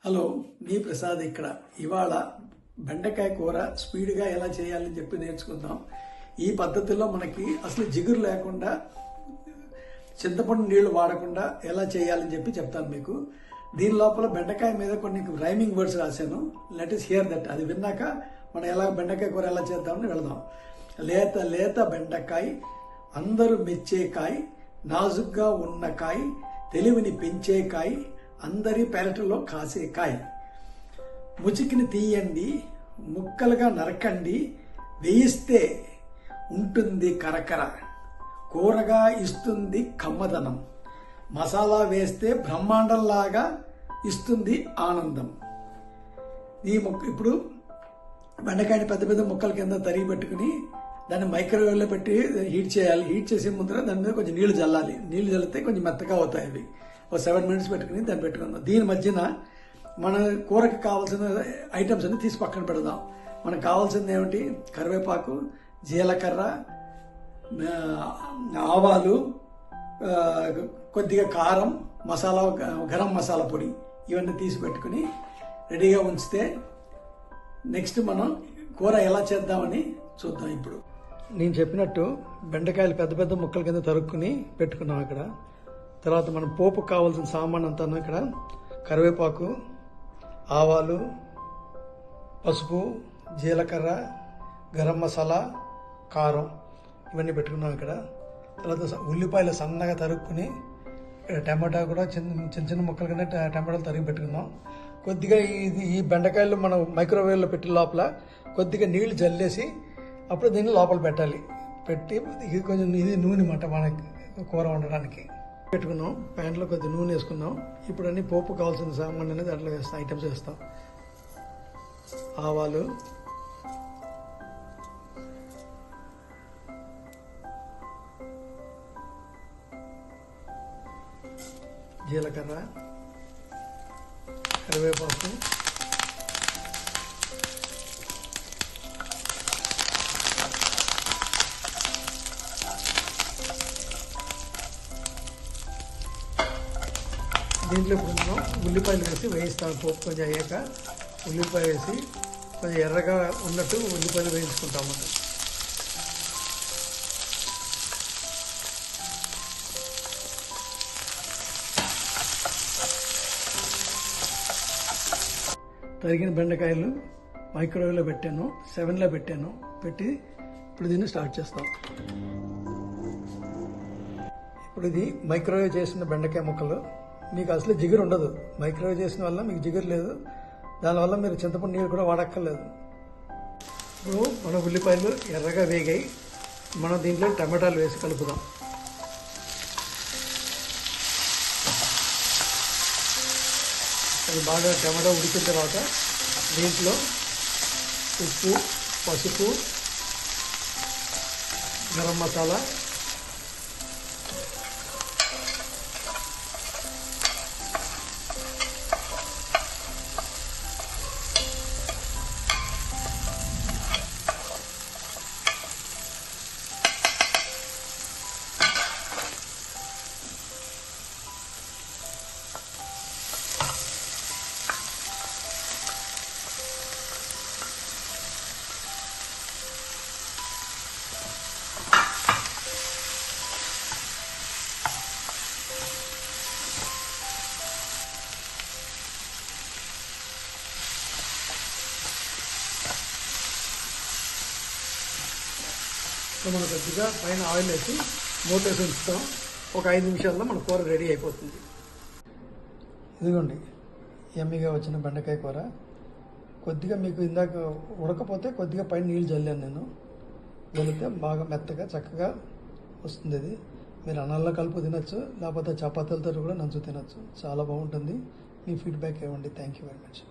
Hello, మీ ప్రసాద్ ఇక్కడ. ఇవాళ బెండకాయ కూర స్పీడ్గా ఎలా చేయాలని చెప్పి నేర్చుకుందాం. ఈ పద్ధతిలో మనకి అసలు జిగురు లేకుండా చింతపండు నీళ్లు వాడకుండా ఎలా చేయాలని చెప్పి చెప్తాను మీకు. దీని లోపల బెండకాయ మీద కొన్ని రైమింగ్ వర్డ్స్ రాశాను. Let is here that. అది విన్నాక మనం ఎలా బెండకాయ కూర ఎలా చేద్దామని వెళదాం. లేత లేత బెండకాయ, అందరూ మెచ్చే కాయ, నాజుగ్గా ఉన్న కాయ, తెలివిని పెంచే కాయ, అందరి పెరటిలో కాసే కాయ. ముచికిని తీయండి, ముక్కలుగా నరకండి, వేయిస్తే ఉంటుంది కరకర, కూరగా ఇస్తుంది కమ్మదనం, మసాలా వేస్తే బ్రహ్మాండంలాగా ఇస్తుంది ఆనందం. ఈ ఇప్పుడు బెండకాయని పెద్ద పెద్ద ముక్కల కింద తరిగి పెట్టుకుని దాన్ని మైక్రోవేవ్లో పెట్టి హీట్ చేయాలి. హీట్ చేసే ముందర దాని మీద కొంచెం నీళ్లు చల్లాలి. నీళ్లు చల్లితే కొంచెం మెత్తగా అవుతాయి. అవి ఒక 7 minutes పెట్టుకుని దాన్ని పెట్టుకుందాం. దీని మధ్యన మన కూరకి కావాల్సిన ఐటమ్స్ అన్ని తీసి పక్కన పెడదాం. మనకు కావాల్సింది ఏమిటి? కరివేపాకు, జీలకర్ర, ఆవాలు, కొద్దిగా కారం, మసాలా, గరం మసాలా పొడి, ఇవన్నీ తీసి పెట్టుకుని రెడీగా ఉంచితే నెక్స్ట్ మనం కూర ఎలా చేద్దామని చూద్దాం. ఇప్పుడు నేను చెప్పినట్టు బెండకాయలు పెద్ద పెద్ద ముక్కల కింద తరుక్కుని పెట్టుకున్నాం. ఇక్కడ తర్వాత మనం పోపు కావాల్సిన సామాన్ అంతా ఇక్కడ కరివేపాకు, ఆవాలు, పసుపు, జీలకర్ర, గరం మసాలా, కారం, ఇవన్నీ పెట్టుకున్నాం. ఇక్కడ తర్వాత ఉల్లిపాయలు సన్నగా తరుక్కుని, ఇక్కడ టమాటా కూడా చిన్న చిన్న ముక్కల కింద టమాటాలు తరిగి పెట్టుకున్నాం. కొద్దిగా ఈ బెండకాయలు మనం మైక్రోవేవ్లో పెట్టి లోపల కొద్దిగా నీళ్లు జల్లేసి అప్పుడు దీన్ని లోపల పెట్టాలి. పెట్టి ఇది కొంచెం నూనె మాట మనకి కూర వండడానికి పెట్టుకున్నాం. ప్యాన్లో కొద్దిగా నూనె వేసుకున్నాం. ఇప్పుడు అన్ని పోపు కావాల్సిన సామాన్ అనేది అట్లా వేస్తాం, ఐటమ్స్ వేస్తాం. ఆవాలు, జీలకర్ర, కరివేపాకు, దీంట్లో ఇప్పుడు మనం ఉల్లిపాయలు వేసి వేయిస్తాం. పోపు కొంచెం అయ్యాక ఉల్లిపాయ వేసి కొంచెం ఎర్రగా ఉన్నట్టు ఉల్లిపాయలు వేయించుకుంటాము. తరిగిన బెండకాయలు మైక్రోవేవ్లో పెట్టాను, 7లో పెట్టాను. పెట్టి ఇప్పుడు దీన్ని స్టార్ట్ చేస్తాం. ఇప్పుడు ఇది మైక్రోవేవ్ చేసిన బెండకాయ ముక్కలు. మీకు అసలు జిగురు ఉండదు. మైక్రోవేవ్ చేసిన వల్ల మీకు జిగురు లేదు. దానివల్ల మీరు చింతపండు నీళ్ళు కూడా వాడక్కర్లేదు. ఇప్పుడు మన ఉల్లిపాయలు ఎర్రగా వేగాయి. మనం దీంట్లో టమాటాలు వేసి కలుపుదాం. అది బాగా టమాటా ఉడికిన తర్వాత దీంట్లో ఉప్పు, పసుపు, గరం మసాలా, మనం కొద్దిగా పైన ఆయిల్ వేసి మూతేసి ఉంచుతాం. ఒక 5 నిమిషాల్లో మన కూర రెడీ అయిపోతుంది. ఇదిగోండి యమ్మీగా వచ్చిన బెండకాయ కూర. కొద్దిగా మీకు ఇందాక ఉడకపోతే కొద్దిగా పైన నీళ్ళు చల్లాను నేను. వెళితే బాగా మెత్తగా చక్కగా వస్తుంది. అది మీరు అన్నాల్లో కలుపు తినచ్చు, లేకపోతే చపాతీలతో కూడా నంచు తినచ్చు. చాలా బాగుంటుంది. మీ ఫీడ్బ్యాక్ ఇవ్వండి. Thank you very much.